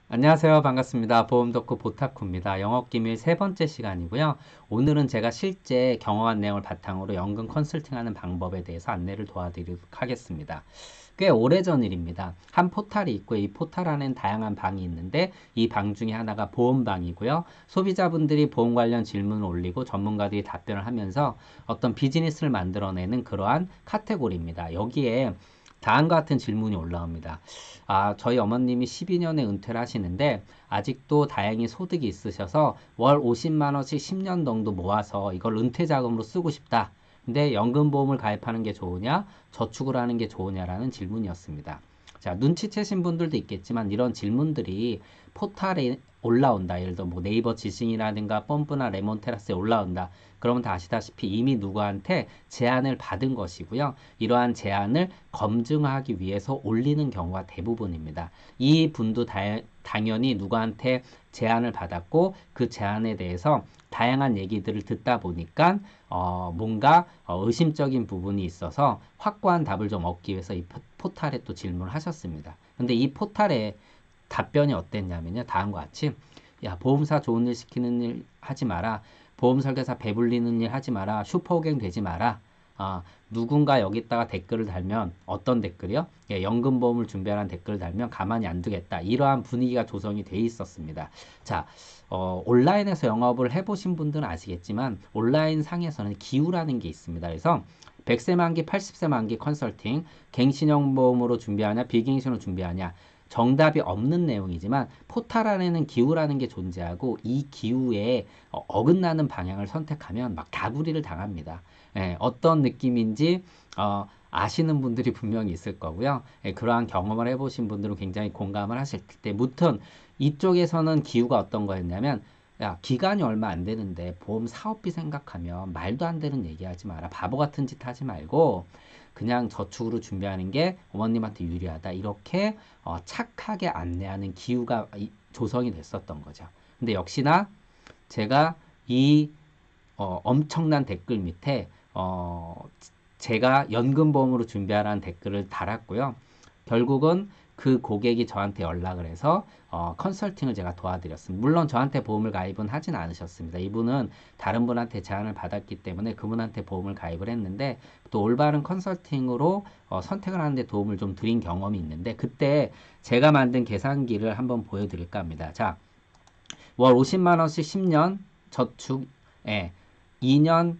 안녕하세요. 반갑습니다. 보험 덕후 보타쿠입니다. 영업 기밀 세 번째 시간이고요. 오늘은 제가 실제 경험한 내용을 바탕으로 연금 컨설팅하는 방법에 대해서 안내를 도와드리도록 하겠습니다. 꽤 오래전 일입니다. 한 포탈이 있고 이 포탈 안에는 다양한 방이 있는데 이 방 중에 하나가 보험방이고요. 소비자분들이 보험 관련 질문을 올리고 전문가들이 답변을 하면서 어떤 비즈니스를 만들어내는 그러한 카테고리입니다. 여기에 다음과 같은 질문이 올라옵니다. 저희 어머님이 12년에 은퇴를 하시는데 아직도 다행히 소득이 있으셔서 월 50만 원씩 10년 정도 모아서 이걸 은퇴 자금으로 쓰고 싶다. 근데 연금보험을 가입하는 게 좋으냐, 저축을 하는 게 좋으냐라는 질문이었습니다. 자, 눈치채신 분들도 있겠지만 이런 질문들이 포탈에 올라온다. 예를 들어 뭐 네이버 지식이라든가 펌프나 레몬테라스에 올라온다. 그러면 다 아시다시피 이미 누구한테 제안을 받은 것이고요. 이러한 제안을 검증하기 위해서 올리는 경우가 대부분입니다. 이 분도 당연히 누구한테 제안을 받았고 그 제안에 대해서 다양한 얘기들을 듣다 보니까 뭔가 의심적인 부분이 있어서 확고한 답을 좀 얻기 위해서 이 포탈에 또 질문을 하셨습니다. 근데 이 포탈에 답변이 어땠냐면요. 다음과 같이 야, 보험사 좋은 일 시키는 일 하지 마라. 보험 설계사 배불리는 일 하지 마라. 슈퍼고갱 되지 마라. 누군가 여기다가 댓글을 달면 어떤 댓글이요? 예, 연금보험을 준비하라는 댓글을 달면 가만히 안 두겠다. 이러한 분위기가 조성이 돼 있었습니다. 자, 온라인에서 영업을 해보신 분들은 아시겠지만 온라인 상에서는 기후라는 게 있습니다. 그래서 100세 만기, 80세 만기 컨설팅, 갱신형 보험으로 준비하냐, 비갱신으로 준비하냐, 정답이 없는 내용이지만 포탈 안에는 기후라는 게 존재하고 이 기후에 어긋나는 방향을 선택하면 막 다구리를 당합니다. 예, 어떤 느낌인지 아시는 분들이 분명히 있을 거고요. 예, 그러한 경험을 해보신 분들은 굉장히 공감을 하실 때, 무튼 이쪽에서는 기후가 어떤 거였냐면, 야, 기간이 얼마 안 되는데 보험 사업비 생각하면 말도 안 되는 얘기하지 마라. 바보 같은 짓 하지 말고 그냥 저축으로 준비하는 게 어머님한테 유리하다. 이렇게 착하게 안내하는 기후가 조성이 됐었던 거죠. 근데 역시나 제가 이 엄청난 댓글 밑에 제가 연금보험으로 준비하라는 댓글을 달았고요. 결국은 그 고객이 저한테 연락을 해서 컨설팅을 제가 도와드렸습니다. 물론 저한테 보험을 가입은 하진 않으셨습니다. 이분은 다른 분한테 제안을 받았기 때문에 그분한테 보험을 가입을 했는데 또 올바른 컨설팅으로 선택을 하는데 도움을 좀 드린 경험이 있는데 그때 제가 만든 계산기를 한번 보여드릴까 합니다. 자, 월 50만 원씩 10년 저축, 예, 2년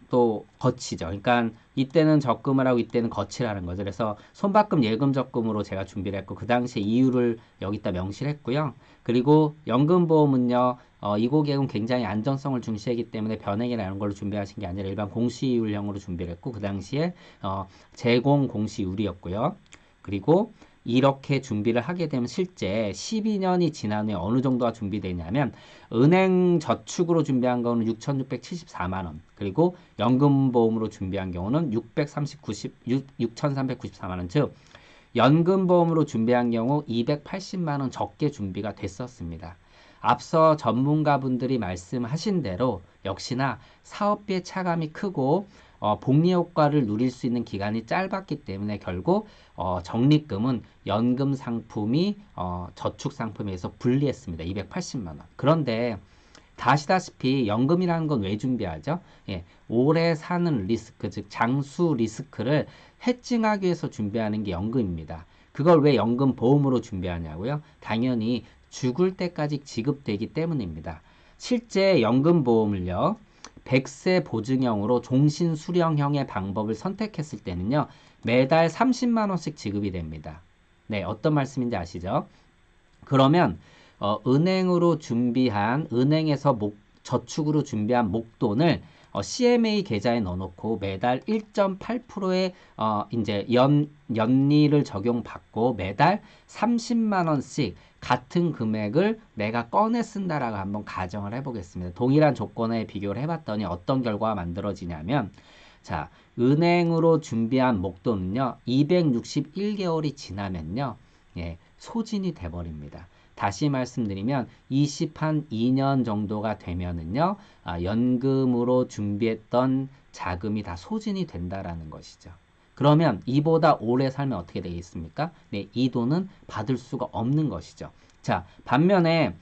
또 거치죠. 그러니까 이때는 적금을 하고 이때는 거치를 하는 거죠. 그래서 손바꿈 예금 적금으로 제가 준비를 했고 그 당시에 이유를 여기다 명시를 했고요. 그리고 연금보험은요. 이 고객은 굉장히 안전성을 중시하기 때문에 변액이라는 걸로 준비하신 게 아니라 일반 공시이율형으로 준비를 했고 그 당시에 제공 공시이율이었고요. 그리고 이렇게 준비를 하게 되면 실제 12년이 지난 후에 어느 정도가 준비되냐면 은행 저축으로 준비한 거는 6,674만 원, 그리고 연금보험으로 준비한 경우는 6,394만 원, 즉 연금보험으로 준비한 경우 280만 원 적게 준비가 됐었습니다. 앞서 전문가분들이 말씀하신 대로 역시나 사업비의 차감이 크고 복리 효과를 누릴 수 있는 기간이 짧았기 때문에 결국 적립금은 연금 상품이 저축 상품에서 분리했습니다. 280만 원. 그런데 다 아시다시피 연금이라는 건 왜 준비하죠? 예, 오래 사는 리스크, 즉 장수 리스크를 해칭하기 위해서 준비하는 게 연금입니다. 그걸 왜 연금 보험으로 준비하냐고요? 당연히 죽을 때까지 지급되기 때문입니다. 실제 연금 보험을요, 100세 보증형으로 종신 수령형의 방법을 선택했을 때는요, 매달 30만 원씩 지급이 됩니다. 네, 어떤 말씀인지 아시죠? 그러면 은행으로 준비한 은행에서 저축으로 준비한 목돈을 CMA 계좌에 넣어놓고 매달 1.8%의 이제 연리를 적용받고 매달 30만 원씩 같은 금액을 내가 꺼내 쓴다라고 한번 가정을 해보겠습니다. 동일한 조건에 비교를 해봤더니 어떤 결과가 만들어지냐면 자, 은행으로 준비한 목돈은요, 261개월이 지나면요, 예, 소진이 돼버립니다. 다시 말씀드리면 20한 2년 정도가 되면은요, 연금으로 준비했던 자금이 다 소진이 된다라는 것이죠. 그러면 이보다 오래 살면 어떻게 되겠습니까? 네, 이 돈은 받을 수가 없는 것이죠. 자, 반면에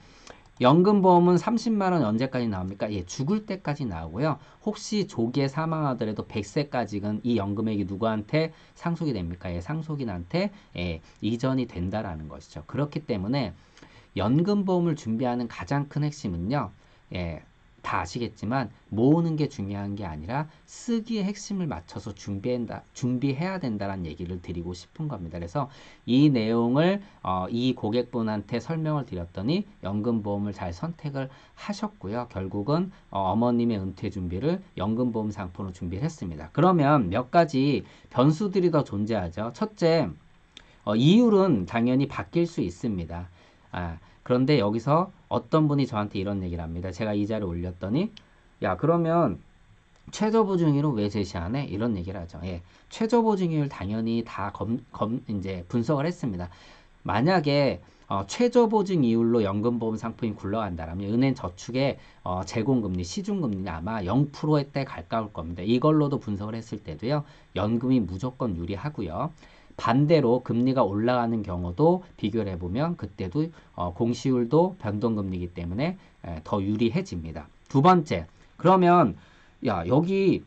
연금보험은 30만 원 언제까지 나옵니까? 예, 죽을 때까지 나오고요. 혹시 조기에 사망하더라도 100세까지는 이 연금액이 누구한테 상속이 됩니까? 예, 상속인한테 이전이 된다라는 것이죠. 그렇기 때문에 연금보험을 준비하는 가장 큰 핵심은요. 예, 다 아시겠지만 모으는 게 중요한 게 아니라 쓰기의 핵심을 맞춰서 준비해야 된다는 얘기를 드리고 싶은 겁니다. 그래서 이 내용을 이 고객분한테 설명을 드렸더니 연금보험을 잘 선택을 하셨고요. 결국은 어머님의 은퇴 준비를 연금보험 상품으로 준비를 했습니다. 그러면 몇 가지 변수들이 더 존재하죠. 첫째, 이율은 당연히 바뀔 수 있습니다. 그런데 여기서 어떤 분이 저한테 이런 얘기를 합니다. 제가 이 자를 올렸더니, 야, 그러면 최저보증률은 왜 제시 안 해? 이런 얘기를 하죠. 예, 최저보증률 당연히 다 이제 분석을 했습니다. 만약에 최저보증 이율로 연금보험 상품이 굴러간다면 은행 저축의 제공금리, 시중금리는 아마 0%대 가까울 겁니다. 이걸로도 분석을 했을 때도요. 연금이 무조건 유리하고요. 반대로 금리가 올라가는 경우도 비교를 해보면 그때도 공시율도 변동금리이기 때문에 더 유리해집니다. 두 번째, 그러면 야, 여기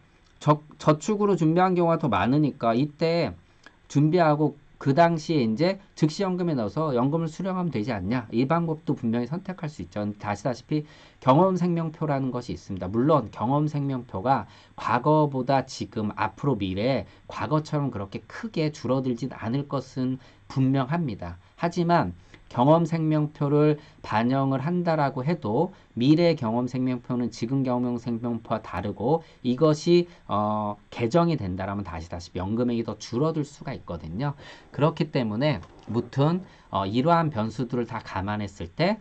저축으로 준비한 경우가 더 많으니까 이때 준비하고 그 당시에 이제 즉시연금에 넣어서 연금을 수령하면 되지 않냐? 이 방법도 분명히 선택할 수 있죠. 아시다시피 경험생명표라는 것이 있습니다. 물론 경험생명표가 과거보다 지금, 앞으로, 미래에 과거처럼 그렇게 크게 줄어들진 않을 것은 분명합니다. 하지만 경험생명표를 반영을 한다라고 해도 미래 경험생명표는 지금 경험생명표와 다르고 이것이 개정이 된다라면 아시다시피 연금액이 더 줄어들 수가 있거든요. 그렇기 때문에 무튼 이러한 변수들을 다 감안했을 때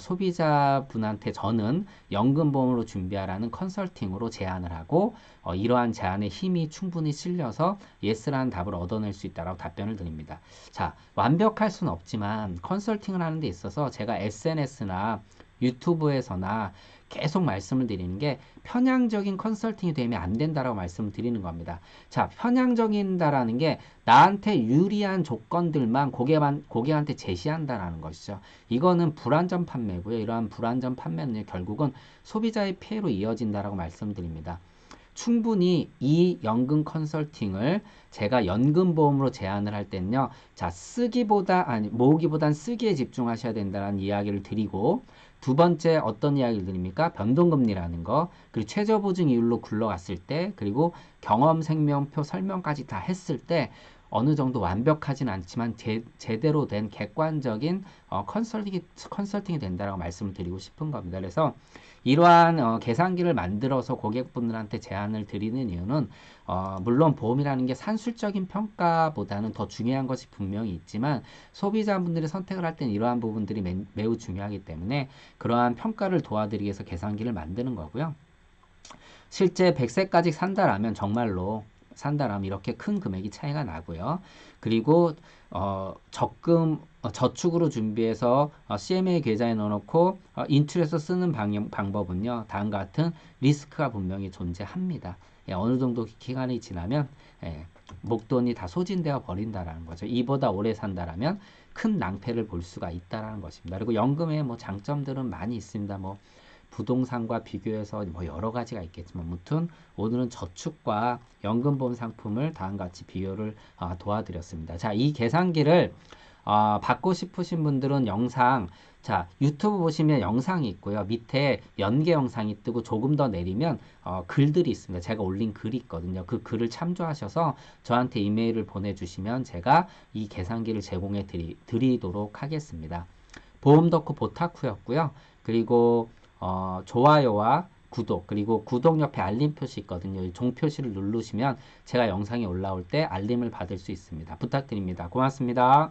소비자분한테 저는 연금보험으로 준비하라는 컨설팅으로 제안을 하고 이러한 제안에 힘이 충분히 실려서 예스라는 답을 얻어낼 수 있다고 답변을 드립니다. 자, 완벽할 수는 없지만 컨설팅을 하는 데 있어서 제가 SNS나 유튜브에서나 계속 말씀을 드리는 게 편향적인 컨설팅이 되면 안 된다라고 말씀을 드리는 겁니다. 자, 편향적인다라는 게 나한테 유리한 조건들만 고객한테 제시한다라는 것이죠. 이거는 불안전 판매고요. 이러한 불안전 판매는 결국은 소비자의 피해로 이어진다라고 말씀드립니다. 충분히 이 연금 컨설팅을 제가 연금보험으로 제안을 할 때는요. 자, 모으기보단 쓰기에 집중하셔야 된다는 이야기를 드리고 두 번째 어떤 이야기를 드립니까? 변동금리라는 거, 그리고 최저보증 이율로 굴러갔을 때, 그리고 경험생명표 설명까지 다 했을 때 어느 정도 완벽하진 않지만 제대로 된 객관적인 컨설팅이 된다라고 말씀을 드리고 싶은 겁니다. 그래서 이러한 계산기를 만들어서 고객분들한테 제안을 드리는 이유는 물론 보험이라는 게 산술적인 평가보다는 더 중요한 것이 분명히 있지만 소비자분들이 선택을 할 때는 이러한 부분들이 매우 중요하기 때문에 그러한 평가를 도와드리기 위해서 계산기를 만드는 거고요. 실제 100세까지 산다라면 정말로 산다라면 이렇게 큰 금액이 차이가 나고요. 그리고 저축으로 준비해서 CMA 계좌에 넣어놓고 인출해서 쓰는 방법은요. 다음과 같은 리스크가 분명히 존재합니다. 예, 어느 정도 기간이 지나면 목돈이 다 소진되어 버린다라는 거죠. 이보다 오래 산다라면 큰 낭패를 볼 수가 있다라는 것입니다. 그리고 연금의 뭐 장점들은 많이 있습니다. 뭐 부동산과 비교해서 뭐 여러 가지가 있겠지만 아무튼 오늘은 저축과 연금보험 상품을 다음과 같이 비교를 도와드렸습니다. 자, 이 계산기를 받고 싶으신 분들은 영상, 자, 유튜브 보시면 영상이 있고요. 밑에 연계 영상이 뜨고 조금 더 내리면 글들이 있습니다. 제가 올린 글이 있거든요. 그 글을 참조하셔서 저한테 이메일을 보내주시면 제가 이 계산기를 제공해 드리도록 하겠습니다. 보험 덕후 보타쿠였고요. 그리고 좋아요와 구독, 그리고 구독 옆에 알림 표시 있거든요. 이 종 표시를 누르시면 제가 영상이 올라올 때 알림을 받을 수 있습니다. 부탁드립니다. 고맙습니다.